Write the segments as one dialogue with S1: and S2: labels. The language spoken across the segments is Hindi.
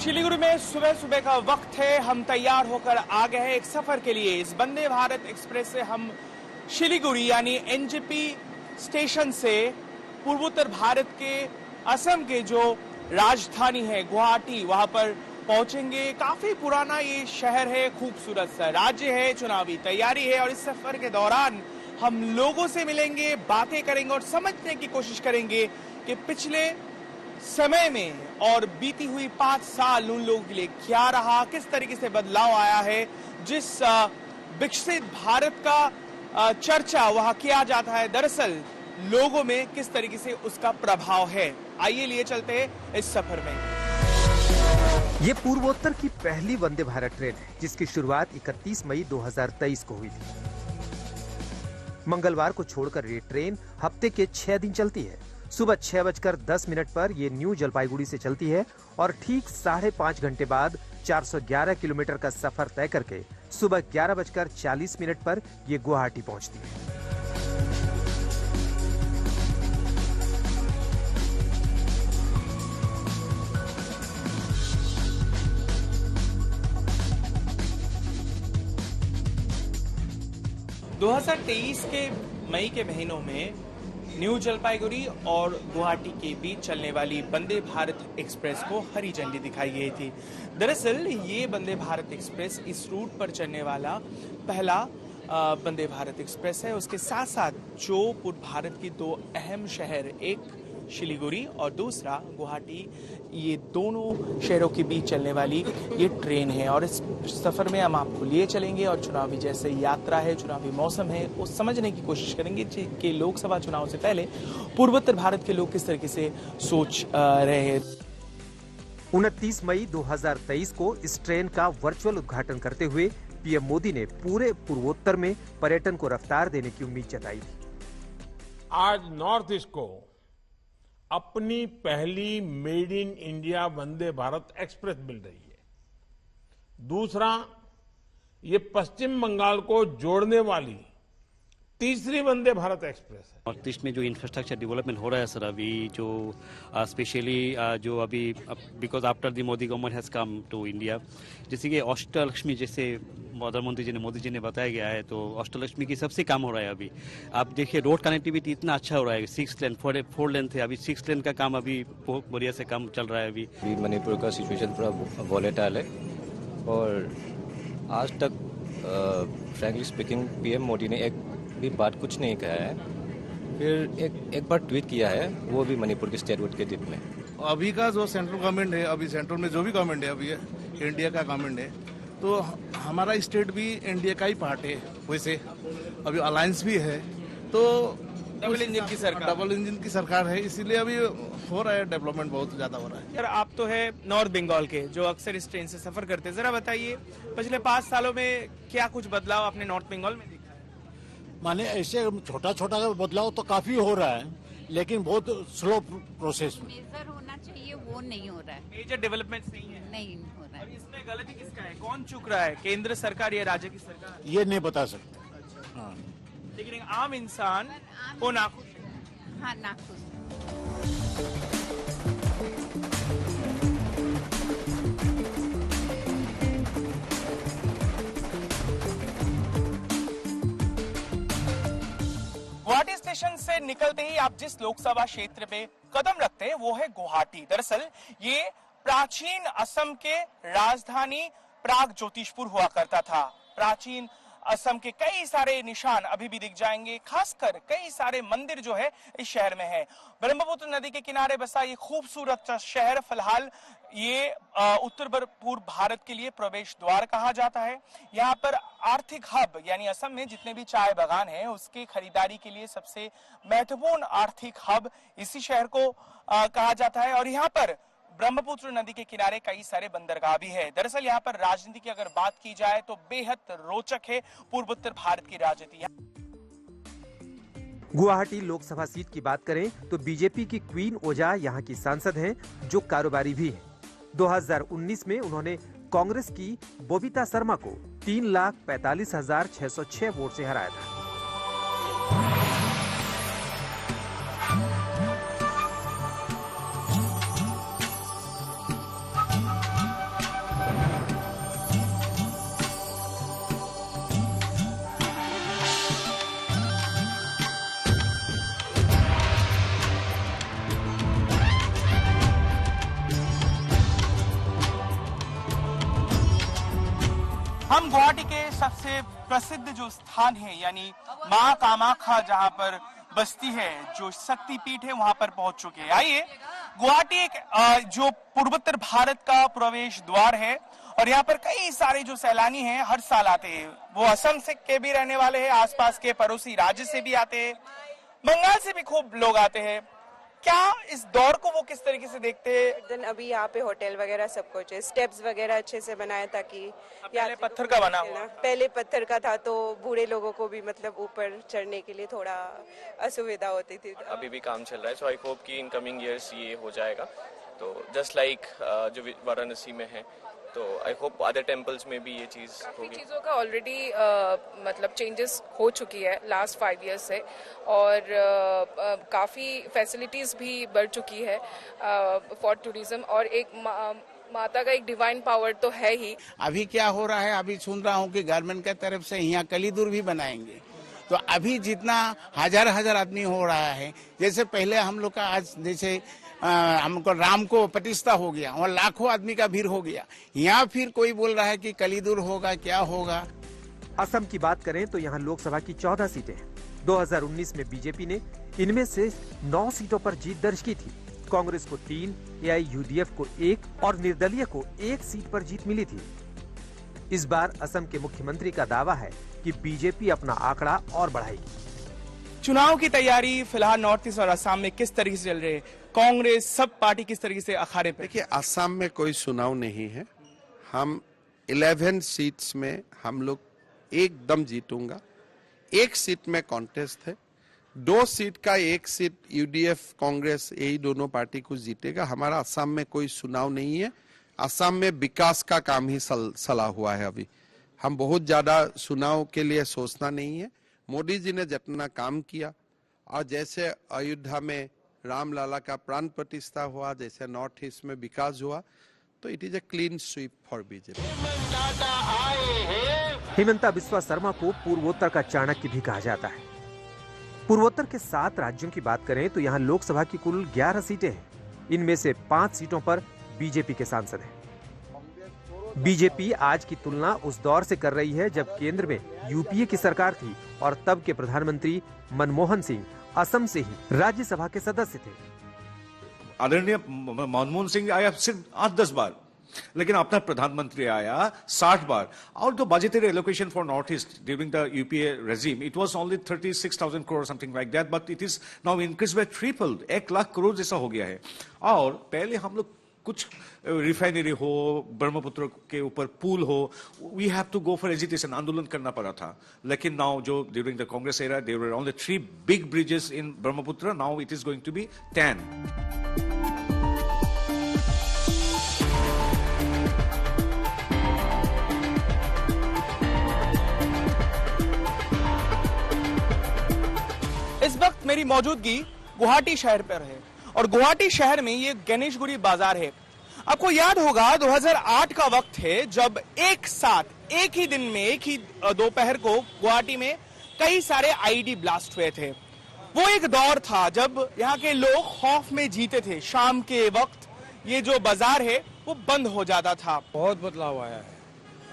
S1: शिलीगुड़ी में सुबह सुबह का वक्त है। हम तैयार होकर आ गए हैं एक सफर के लिए। इस वंदे भारत एक्सप्रेस से हम शिलीगुड़ी यानी एनजेपी स्टेशन से पूर्वोत्तर भारत के असम के जो राजधानी है गुवाहाटी, वहां पर पहुंचेंगे। काफी पुराना ये शहर है, खूबसूरत सा राज्य है, चुनावी तैयारी है और इस सफर के दौरान हम लोगों से मिलेंगे, बातें करेंगे और समझने की कोशिश करेंगे कि पिछले समय में और बीती हुई 5 साल उन लोगों के लिए क्या रहा, किस तरीके से बदलाव आया है। जिस विकसित भारत का चर्चा वहां किया जाता है, दरअसल लोगों में किस तरीके से उसका प्रभाव है। आइए लिए चलते हैं इस सफर में।
S2: ये पूर्वोत्तर की पहली वंदे भारत ट्रेन है जिसकी शुरुआत 31 मई 2023 को हुई थी। मंगलवार को छोड़कर ये ट्रेन हफ्ते के 6 दिन चलती है। सुबह 6:10 पर ये न्यू जलपाईगुड़ी से चलती है और ठीक 5.5 घंटे बाद 411 किलोमीटर का सफर तय करके सुबह 11:40 पर ये गुवाहाटी पहुंचती है।
S1: के मई के महीनों में न्यू जलपाईगुड़ी और गुवाहाटी के बीच चलने वाली वंदे भारत एक्सप्रेस को हरी झंडी दिखाई गई थी। दरअसल ये वंदे भारत एक्सप्रेस इस रूट पर चलने वाला पहला वंदे भारत एक्सप्रेस है। उसके साथ साथ जो पूर्व भारत की 2 अहम शहर, एक शिलीगुड़ी और दूसरा गुवाहाटी, ये दोनों शहरों के बीच चलने वाली ये ट्रेन है और इस सफर में हम आपको लिए चलेंगे और चुनावी जैसे यात्रा है, चुनावी मौसम है, वो समझने की कोशिश करेंगे कि लोकसभा चुनाव से पहले पूर्वोत्तर भारत के लोग किस तरीके से सोच रहे हैं।
S2: 29 मई 2023 को इस ट्रेन का वर्चुअल उद्घाटन करते हुए पीएम मोदी ने पूरे पूर्वोत्तर में पर्यटन को रफ्तार देने की उम्मीद जताई थी।
S3: आज नॉर्थ ईस्ट को अपनी पहली made in India Vande Bharat express मिल रही है। दूसरा, ये पश्चिम बंगाल को जोड़ने वाली तीसरी वंदे भारत एक्सप्रेस है।
S4: नॉर्थ ईस्ट में जो इंफ्रास्ट्रक्चर डेवलपमेंट हो रहा है सर, अभी जो स्पेशली जो अभी because after the Modi government has come to India, जैसे कि अष्टलक्ष्मी, जैसे प्रधानमंत्री मोदी जी ने बताया गया है, तो अष्टलक्ष्मी की सबसे काम हो रहा है अभी। आप देखिए रोड कनेक्टिविटी इतना अच्छा हो रहा है, 6 लेन 4 लेन थे, अभी 6 लेन का काम अभी बहुत बढ़िया से काम चल रहा है। अभी
S5: मणिपुर का सिचुएशन पूरा वॉलेटाइल है और आज तक फ्रैंकली स्पीकिंग पीएम मोदी ने एक भी बात कुछ नहीं कहा है। फिर एक बार ट्वीट किया है, वो भी मणिपुर के स्टेटहुड के दिन में।
S6: अभी का जो सेंट्रल गवर्नमेंट है, अभी सेंट्रल में जो भी गवर्नमेंट है, अभी इंडिया का गवर्नमेंट है, तो हमारा स्टेट भी इंडिया का ही पार्ट है। वैसे अभी अलायंस भी है, तो
S1: डबल इंजन की सरकार
S6: है, इसीलिए अभी हो रहा है, डेवलपमेंट बहुत ज्यादा हो रहा है।
S1: यार आप तो है नॉर्थ बंगाल के, जो अक्सर इस ट्रेन से सफर करते हैं, जरा बताइए पिछले 5 सालों में क्या कुछ बदलाव आपने नॉर्थ बंगाल में देखा?
S7: माने ऐसे छोटा छोटा बदलाव तो काफी हो रहा है, लेकिन बहुत स्लो प्रोसेस में।
S8: मेजर होना चाहिए, वो नहीं हो रहा है।
S1: मेजर डेवलपमेंट नहीं है,
S8: नहीं हो रहा है।
S1: अब इसमें गलती किसका है, कौन चूक रहा है, केंद्र सरकार या राज्य की सरकार?
S7: ये नहीं बता सकते।
S1: अच्छा। हाँ। लेकिन एक आम इंसान को नाखुश है।
S8: हाँ, नाखुश।
S1: गुवाहाटी स्टेशन से निकलते ही आप जिस लोकसभा क्षेत्र में कदम रखते हैं वो है गुवाहाटी। दरअसल ये प्राचीन असम के राजधानी प्राग ज्योतिषपुर हुआ करता था। प्राचीन असम के कई सारे निशान अभी भी दिख जाएंगे, खासकर कई सारे मंदिर जो है इस शहर में है। ब्रह्मपुत्र नदी के किनारे बसा ये खूबसूरत शहर फिलहाल ये उत्तर पूर्व भारत के लिए प्रवेश द्वार कहा जाता है। यहाँ पर आर्थिक हब यानी असम में जितने भी चाय बागान हैं उसकी खरीदारी के लिए सबसे महत्वपूर्ण आर्थिक हब इसी शहर को कहा जाता है और यहाँ पर ब्रह्मपुत्र नदी के किनारे कई सारे बंदरगाह भी है। दरअसल यहाँ पर राजनीति की अगर बात की जाए तो बेहद रोचक है पूर्वोत्तर भारत की राजनीति।
S2: गुवाहाटी लोकसभा सीट की बात करें तो बीजेपी की क्वीन ओजा यहाँ की सांसद हैं, जो कारोबारी भी हैं। 2019 में उन्होंने कांग्रेस की बबीता शर्मा को 3,45,606 वोट से हराया था।
S1: सबसे प्रसिद्ध जो स्थान है यानी मां कामाख्या जहां पर बस्ती है, जो शक्तिपीठ है, वहां पर पहुंच चुके हैं। आइए, गुवाहाटी एक जो पूर्वोत्तर भारत का प्रवेश द्वार है और यहाँ पर कई सारे जो सैलानी हैं हर साल आते हैं। वो असम से के भी रहने वाले हैं, आसपास के पड़ोसी राज्य से भी आते हैं, बंगाल से भी खूब लोग आते हैं। क्या इस दौर को वो किस तरीके से देखते हैं?
S9: दिन अभी यहाँ पे होटल वगैरह सब कुछ है, स्टेप्स वगैरह अच्छे से बनाए ताकि
S1: पहले पत्थर का बना हुआ,
S9: पहले पत्थर का था तो बूढ़े लोगों को भी मतलब ऊपर चढ़ने के लिए थोड़ा असुविधा होती थी।
S10: अभी भी काम चल रहा है, सो आई होप कि इन कमिंग ईयर्स ये हो जाएगा। तो जस्ट लाइक जो वाराणसी में है, तो आई होप अदर टेम्पल्स में भी ये चीज़ होगी।
S11: चीज़ों का ऑलरेडी मतलब चेंजेस हो चुकी है लास्ट 5 ईयर्स से, और काफ़ी फैसिलिटीज़ भी बढ़ चुकी है फॉर टूरिज्म, और एक माता का एक डिवाइन पावर तो है ही।
S12: अभी क्या हो रहा है, अभी सुन रहा हूँ कि गवर्नमेंट की तरफ से यहाँ कलीदुर भी बनाएंगे, तो अभी जितना हजार आदमी हो रहा है, जैसे पहले हम लोग का आज जैसे हमको राम को प्रतिष्ठा हो गया और लाखों आदमी का भीड़ हो गया, यहाँ फिर कोई बोल रहा है कि कलीदुर होगा, क्या होगा।
S2: असम की बात करें तो यहाँ लोकसभा की 14 सीटें हैं। 2019 में बीजेपी ने इनमें से 9 सीटों पर जीत दर्ज की थी। कांग्रेस को 3, AIUDF को 1 और निर्दलीय को 1 सीट पर जीत मिली थी। इस बार असम के मुख्यमंत्री का दावा है कि बीजेपी अपना आंकड़ा और बढ़ाएगी।
S1: चुनाव की तैयारी फिलहाल नॉर्थ ईस्ट और असम में किस तरीके से चल रही है? कांग्रेस सब पार्टी किस तरीके से अखाड़े पे?
S13: देखिए, असम में कोई चुनाव नहीं है। हम 11 सीट्स में हम लोग एकदम जीतूंगा। 1 सीट में कॉन्टेस्ट है, 2 सीट का 1 सीट UDF कांग्रेस यही दोनों पार्टी को जीतेगा। हमारा असम में कोई चुनाव नहीं है। असम में विकास का काम ही चला हुआ है। अभी हम बहुत ज्यादा चुनाव के लिए सोचना नहीं है। मोदी जी ने जितना काम किया, और जैसे अयोध्या में रामलला का प्राण प्रतिष्ठा हुआ, जैसे नॉर्थ ईस्ट में विकास हुआ, तो it is a clean sweep for BJP.
S2: Himanta Biswa Sharma को पूर्वोत्तर का चाणक्य भी कहा जाता है। पूर्वोत्तर के 7 राज्यों की बात करें तो यहाँ लोकसभा की कुल 11 सीटें हैं। इनमें से 5 सीटों पर बीजेपी के सांसद हैं। बीजेपी आज की तुलना उस दौर से कर रही है जब केंद्र में UPA की सरकार थी और तब के प्रधानमंत्री मनमोहन सिंह असम से ही राज्यसभा के सदस्य थे।
S14: आदरणीय मनमोहन सिंह आया सिर्फ 8-10 बार, लेकिन अपना प्रधानमंत्री आया 60 बार। और जो budgetary allocation for north east during the UPA regime, it was only 36,000 crore something like that, but it is now increased by triple, 1 lakh crore जैसा हो गया है। और पहले हम लोग कुछ रिफाइनरी हो, ब्रह्मपुत्र के ऊपर पुल हो, we have to go for agitation, आंदोलन करना पड़ा था। लेकिन नाउ जो during the Congress era there were only 3 big bridges in Brahmaputra, now it is going to be 10।
S1: इस वक्त मेरी मौजूदगी गुवाहाटी शहर पर है और गुवाहाटी शहर में ये गणेशगुरी बाजार है। आपको याद होगा 2008 का वक्त है जब एक साथ एक ही दिन में एक ही दोपहर को गुवाहाटी में कई सारे IED ब्लास्ट हुए थे। वो एक दौर था जब यहाँ के लोग खौफ में जीते थे। शाम के वक्त ये जो बाजार है वो बंद हो जाता था।
S15: बहुत बदलाव आया है,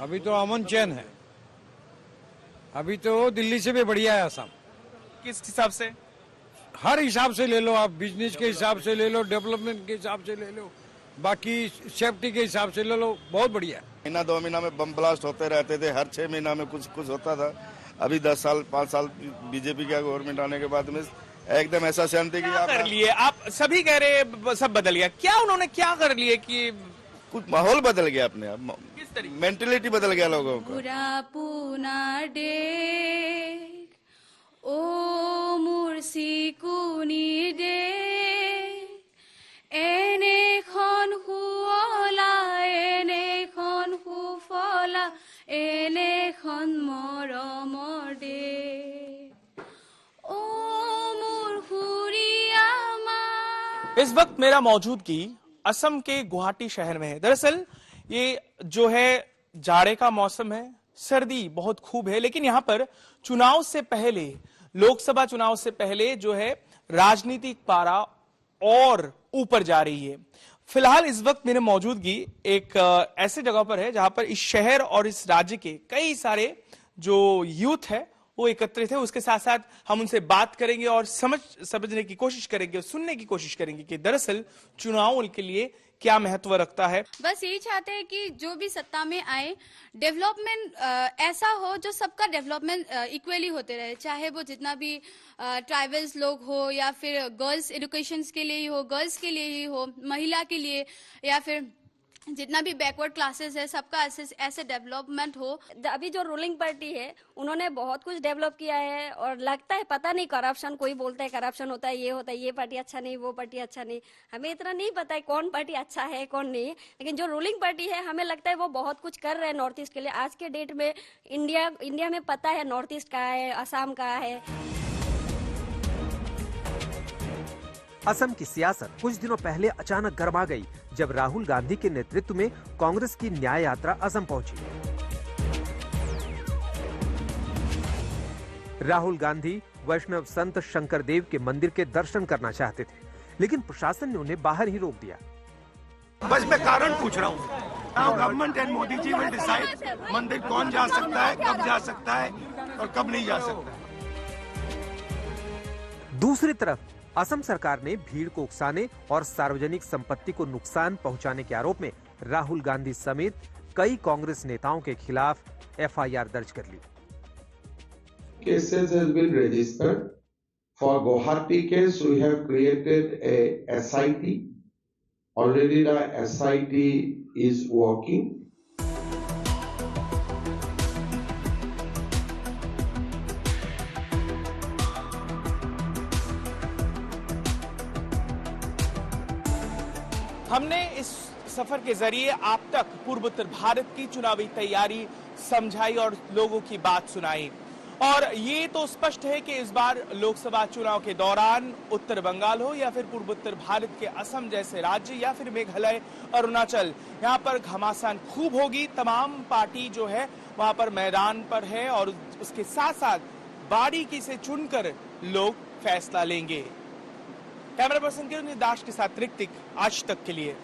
S15: अभी तो अमन चैन है, अभी तो दिल्ली से भी बढ़िया है असम।
S1: किस हिसाब से?
S15: हर हिसाब से ले लो आप, बिजनेस के हिसाब से ले लो, डेवलपमेंट के हिसाब से ले लो, बाकी सेफ्टी के हिसाब से ले लो, बहुत बढ़िया।
S16: महीना 2 महीना में बम ब्लास्ट होते रहते थे, हर 6 महीना में कुछ होता था। अभी 10 साल 5 साल बीजेपी का गवर्नमेंट आने के बाद में एकदम ऐसा शांति की
S1: कर लिए। आप सभी कह रहे सब बदल गया, क्या उन्होंने क्या कर लिए कि
S16: कुछ माहौल बदल गया अपने आप,
S1: किस तरीके?
S16: मेंटेलिटी बदल गया लोगों को।
S17: ओ मुर्सी कुनी दे एने खन हुअला एने खन हुफला एने खन मरमर दे ओ मुर हुरियामा।
S1: इस वक्त मेरा मौजूदगी असम के गुवाहाटी शहर में है। दरअसल ये जो है जाड़े का मौसम है, सर्दी बहुत खूब है, लेकिन यहाँ पर चुनाव से पहले, लोकसभा चुनाव से पहले जो है राजनीतिक पारा और ऊपर जा रही है। फिलहाल इस वक्त मेरी मौजूदगी एक ऐसे जगह पर है जहां पर इस शहर और इस राज्य के कई सारे जो यूथ है वो एकत्रित है। उसके साथ साथ हम उनसे बात करेंगे और समझने की कोशिश करेंगे, सुनने की कोशिश करेंगे कि दरअसल चुनाव के लिए क्या महत्व रखता है।
S17: बस यही चाहते हैं कि जो भी सत्ता में आए, डेवलपमेंट ऐसा हो जो सबका डेवलपमेंट इक्वली होते रहे, चाहे वो जितना भी ट्राइबल्स लोग हो या फिर गर्ल्स एजुकेशन के लिए ही हो, गर्ल्स के लिए ही हो, महिला के लिए, या फिर जितना भी बैकवर्ड क्लासेस है, सबका ऐसे डेवलपमेंट हो।
S18: अभी जो रूलिंग पार्टी है उन्होंने बहुत कुछ डेवलप किया है और लगता है पता नहीं करप्शन, कोई बोलता है करप्शन होता है, ये होता है, ये पार्टी अच्छा नहीं, वो पार्टी अच्छा नहीं। हमें इतना नहीं पता है कौन पार्टी अच्छा है कौन नहीं, लेकिन जो रूलिंग पार्टी है हमें लगता है वो बहुत कुछ कर रहे हैं नॉर्थ ईस्ट के लिए। आज के डेट में इंडिया में पता है नॉर्थ ईस्ट कहाँ है, असम कहाँ है।
S2: असम की सियासत कुछ दिनों पहले अचानक गर्मा गई जब राहुल गांधी के नेतृत्व में कांग्रेस की न्याय यात्रा असम पहुंची। राहुल गांधी वैष्णव संत शंकर देव के मंदिर के दर्शन करना चाहते थे, लेकिन प्रशासन ने उन्हें बाहर ही रोक दिया।
S19: बस मैं कारण पूछ रहा हूँ। Now government and Modi ji will decide मंदिर कौन जा सकता है, कब जा सकता है और कब नहीं जा सकता है।
S2: दूसरी तरफ असम सरकार ने भीड़ को उकसाने और सार्वजनिक संपत्ति को नुकसान पहुंचाने के आरोप में राहुल गांधी समेत कई कांग्रेस नेताओं के खिलाफ एफआईआर दर्ज कर ली।
S20: Cases has been registered. For Guwahati case, we have created a SIT. Already the SIT is working.
S1: हमने इस सफर के जरिए आप तक पूर्वोत्तर भारत की चुनावी तैयारी समझाई और लोगों की बात सुनाई। और ये तो स्पष्ट है कि इस बार लोकसभा चुनाव के दौरान उत्तर बंगाल हो या फिर पूर्वोत्तर भारत के असम जैसे राज्य या फिर मेघालय, अरुणाचल, यहाँ पर घमासान खूब होगी। तमाम पार्टी जो है वहां पर मैदान पर है और उसके साथ साथ बारीकी से चुनकर लोग फैसला लेंगे। कैमरा पर्सन किरण दास के साथ ऋतिक, आज तक के लिए।